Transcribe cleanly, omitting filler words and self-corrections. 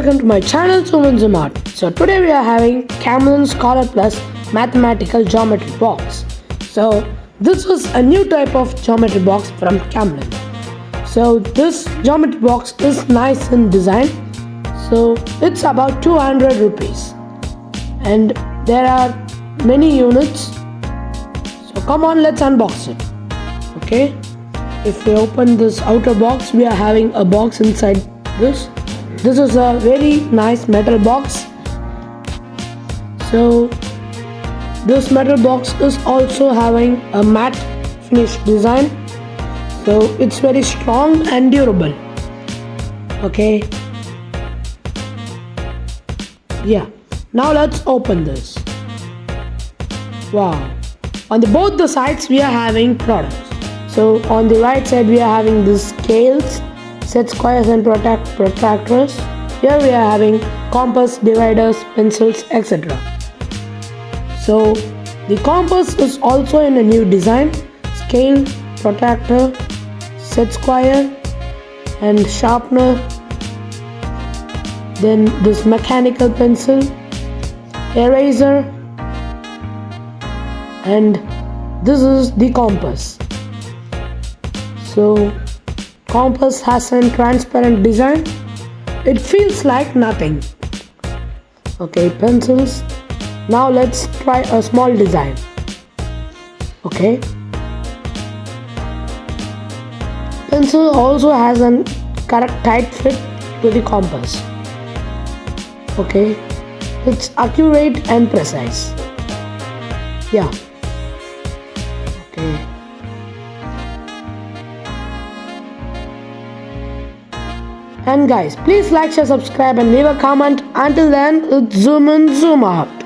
welcome to my channel Zoom in Zoom Out. So today we are having Camlin Scholar Plus Mathematical Geometry Box. So this is a new type of geometry box from Camlin. So this geometry box is nice in design. So it's about 200 rupees and there are many units. So come on, let's unbox it. Okay, if we open this outer box, we are having a box inside this. This is a very nice metal box. So this metal box is also having a matte finish design. So it's very strong and durable. Okay. Yeah. Now let's open this. Wow. On both the sides we are having products. So on the right side we are having the scales, set squares and protractors. Here we are having compass, dividers, pencils, etc. So the compass is also in a new design: scale, protractor, set square and sharpener. Then this mechanical pencil, eraser, and this is the compass. So compass has a transparent design. It feels like nothing. Okay, pencils. Now let's try a small design. Okay. Pencil also has a correct tight fit to the compass. Okay. It's accurate and precise. Yeah. Okay. And guys, please like, share, subscribe and leave a comment. Until then, it's Zoom in, Zoom out.